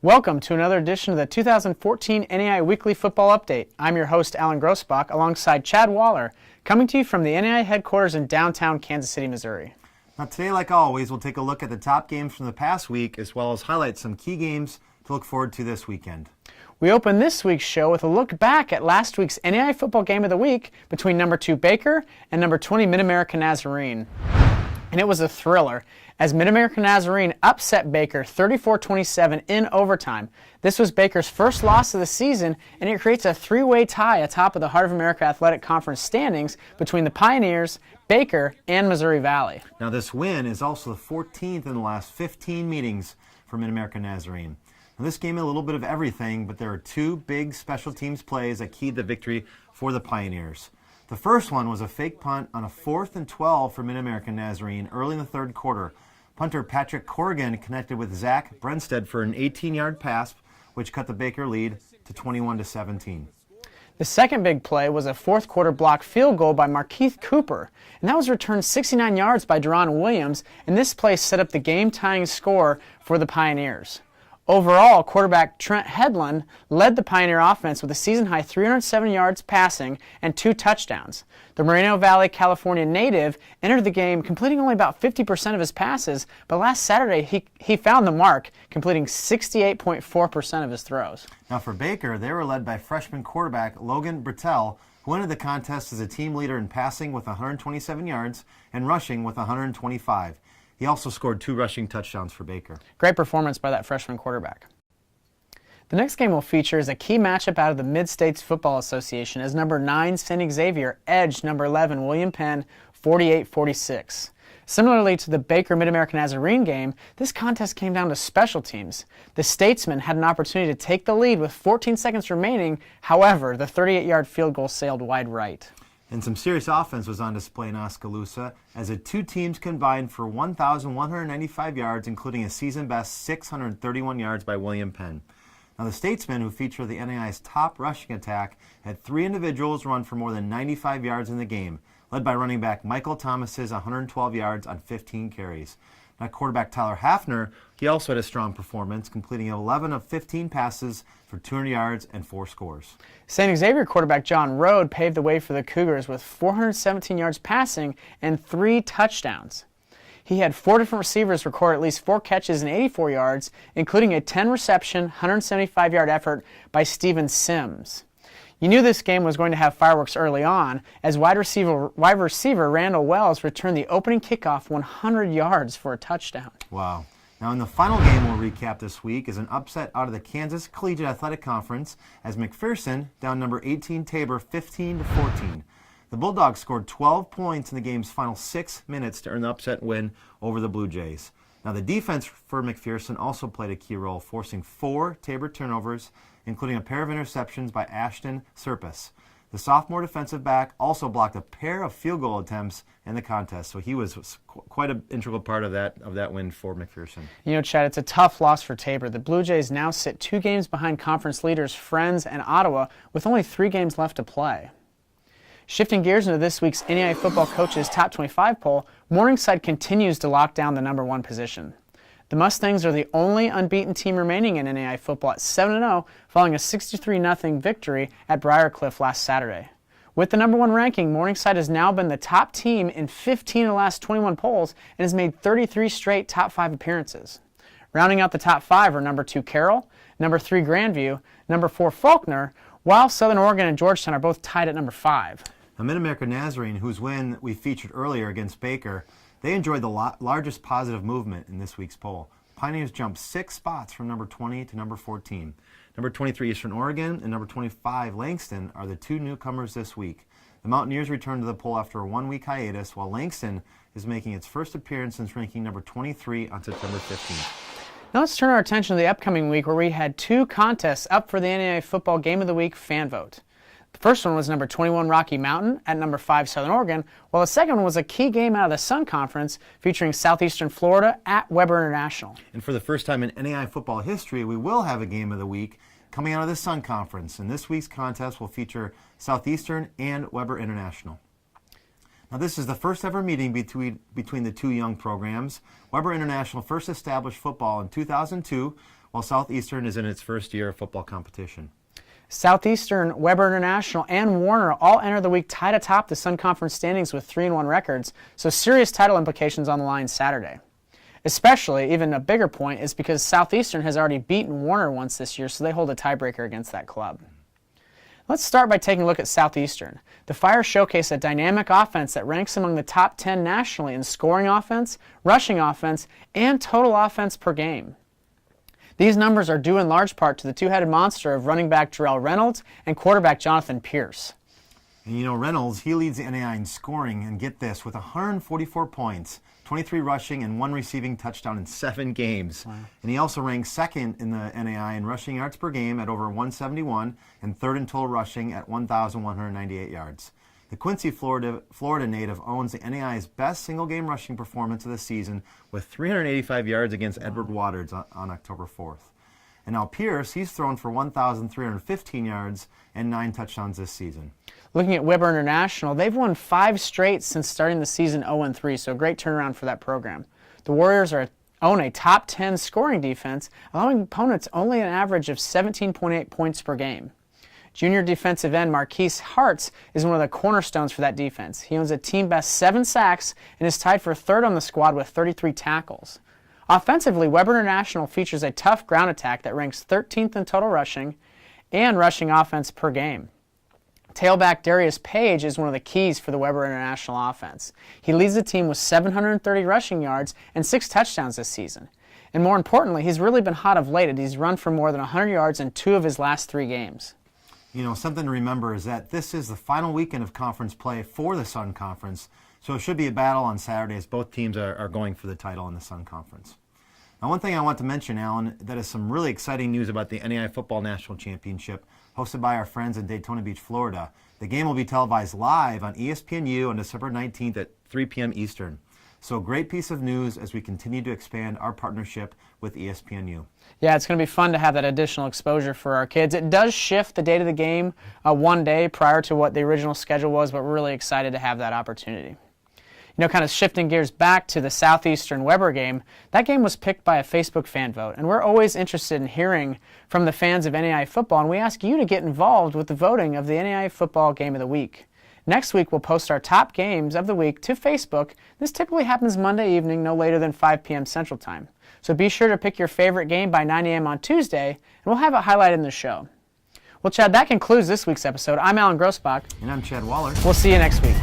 Welcome to another edition of the 2014 NAIA Weekly Football Update. I'm your host, Alan Grossbach, alongside Chad Waller, coming to you from the NAIA headquarters in downtown Kansas City, Missouri. Now today, like always, we'll take a look at the top games from the past week, as well as highlight some key games to look forward to this weekend. We open this week's show with a look back at last week's NAIA Football Game of the Week between number 2 Baker and number 20 MidAmerica Nazarene. And it was a thriller, as MidAmerica Nazarene upset Baker 34-27 in overtime. This was Baker's first loss of the season, and it creates a three-way tie atop of the Heart of America Athletic Conference standings between the Pioneers, Baker, and Missouri Valley. Now this win is also the 14th in the last 15 meetings for MidAmerica Nazarene. Now this game had a little bit of everything, but there are two big special teams plays that keyed the victory for the Pioneers. The first one was a fake punt on a 4th and 12 for MidAmerica Nazarene early in the third quarter. Punter Patrick Corrigan connected with Zach Brenstead for an 18-yard pass, which cut the Baker lead to 21-17. The second big play was a fourth quarter block field goal by Markeith Cooper, and that was returned 69 yards by Deron Williams, and this play set up the game-tying score for the Pioneers. Overall, quarterback Trent Headland led the Pioneer offense with a season-high 370 yards passing and 2 touchdowns. The Moreno Valley, California native entered the game completing only about 50% of his passes, but last Saturday he found the mark, completing 68.4% of his throws. Now for Baker, they were led by freshman quarterback Logan Bertel, who entered the contest as a team leader in passing with 127 yards and rushing with 125. He also scored 2 rushing touchdowns for Baker. Great performance by that freshman quarterback. The next game we'll feature is a key matchup out of the Mid-States Football Association as number 9 St. Xavier edged number 11 William Penn 48-46. Similarly to the Baker MidAmerica Nazarene game, this contest came down to special teams. The Statesmen had an opportunity to take the lead with 14 seconds remaining. However, the 38-yard field goal sailed wide right. And some serious offense was on display in Oskaloosa as the two teams combined for 1,195 yards, including a season-best 631 yards by William Penn. Now the Statesmen, who feature the NAIA's top rushing attack, had 3 individuals run for more than 95 yards in the game, led by running back Michael Thomas's 112 yards on 15 carries. Now quarterback Tyler Hafner, he also had a strong performance, completing 11 of 15 passes for 200 yards and 4 scores. St. Xavier quarterback John Rode paved the way for the Cougars with 417 yards passing and 3 touchdowns. He had 4 different receivers record at least 4 catches and 84 yards, including a 10-reception, 175-yard effort by Steven Sims. You knew this game was going to have fireworks early on, as wide receiver Randall Wells returned the opening kickoff 100 yards for a touchdown. Wow. Now in the final game we'll recap this week is an upset out of the Kansas Collegiate Athletic Conference as McPherson down number 18 Tabor 15-14. The Bulldogs scored 12 points in the game's final 6 minutes to earn the upset win over the Blue Jays. Now the defense for McPherson also played a key role, forcing 4 Tabor turnovers, including a pair of interceptions by Ashton Serpis. The sophomore defensive back also blocked a pair of field goal attempts in the contest, so he was quite an integral part of that win for McPherson. You know, Chad, it's a tough loss for Tabor. The Blue Jays now sit 2 games behind conference leaders Friends and Ottawa with only 3 games left to play. Shifting gears into this week's NAIA Football Coaches Top 25 poll, Morningside continues to lock down the number 1 position. The Mustangs are the only unbeaten team remaining in NAIA football at 7-0 following a 63-0 victory at Briarcliff last Saturday. With the number 1 ranking, Morningside has now been the top team in 15 of the last 21 polls and has made 33 straight top 5 appearances. Rounding out the top 5 are number 2 Carroll, number 3 Grandview, number 4 Faulkner, while Southern Oregon and Georgetown are both tied at number 5. Now MidAmerica Nazarene, whose win we featured earlier against Baker, they enjoyed the largest positive movement in this week's poll. Pioneers jumped 6 spots from number 20 to number 14. Number 23 Eastern Oregon and number 25 Langston are the 2 newcomers this week. The Mountaineers returned to the poll after a 1-week hiatus, while Langston is making its first appearance since ranking number 23 on September 15th. Now let's turn our attention to the upcoming week where we had 2 contests up for the NAIA Football Game of the Week fan vote. The first one was number 21 Rocky Mountain at number 5 Southern Oregon, while the second one was a key game out of the Sun Conference featuring Southeastern Florida at Weber International. And for the first time in NAIA football history, we will have a game of the week coming out of the Sun Conference, and this week's contest will feature Southeastern and Weber International. Now, this is the first ever meeting between the 2 young programs. Weber International first established football in 2002 while Southeastern is in its first year of football competition. Southeastern, Weber International, and Warner all enter the week tied atop the Sun Conference standings with 3-1 records, so serious title implications on the line Saturday. Especially, even a bigger point, is because Southeastern has already beaten Warner once this year, so they hold a tiebreaker against that club. Let's start by taking a look at Southeastern. The Fire showcase a dynamic offense that ranks among the top 10 nationally in scoring offense, rushing offense, and total offense per game. These numbers are due in large part to the two-headed monster of running back Jarrell Reynolds and quarterback Jonathan Pierce. And you know, Reynolds, he leads the NAIA in scoring, and get this, with 144 points, 23 rushing, and 1 receiving touchdown in 7 games. Wow. And he also ranks second in the NAIA in rushing yards per game at over 171, and third in total rushing at 1,198 yards. The Quincy, Florida native owns the NAIA's best single-game rushing performance of the season with 385 yards against Edward Waters on October 4th. And now Pierce, he's thrown for 1,315 yards and 9 touchdowns this season. Looking at Weber International, they've won 5 straight since starting the season 0-3, so a great turnaround for that program. The Warriors own a top 10 scoring defense, allowing opponents only an average of 17.8 points per game. Junior defensive end Marquise Hartz is one of the cornerstones for that defense. He owns a team-best 7 sacks and is tied for third on the squad with 33 tackles. Offensively, Weber International features a tough ground attack that ranks 13th in total rushing and rushing offense per game. Tailback Darius Page is one of the keys for the Weber International offense. He leads the team with 730 rushing yards and 6 touchdowns this season. And more importantly, he's really been hot of late. He's run for more than 100 yards in 2 of his last 3 games. You know, something to remember is that this is the final weekend of conference play for the Sun Conference, so it should be a battle on Saturday as both teams are going for the title in the Sun Conference. Now, one thing I want to mention, Alan, that is some really exciting news about the NAIA Football National Championship hosted by our friends in Daytona Beach, Florida. The game will be televised live on ESPNU on December 19th at 3 p.m. Eastern. So great piece of news as we continue to expand our partnership with ESPNU. Yeah, it's going to be fun to have that additional exposure for our kids. It does shift the date of the game 1 day prior to what the original schedule was, but we're really excited to have that opportunity. You know, kind of shifting gears back to the Southeastern Weber game, that game was picked by a Facebook fan vote, and we're always interested in hearing from the fans of NAIA football, and we ask you to get involved with the voting of the NAIA football game of the week. Next week, we'll post our top games of the week to Facebook. This typically happens Monday evening, no later than 5 p.m. Central Time. So be sure to pick your favorite game by 9 a.m. on Tuesday, and we'll have it highlighted in the show. Well, Chad, that concludes this week's episode. I'm Alan Grossbach. And I'm Chad Waller. We'll see you next week.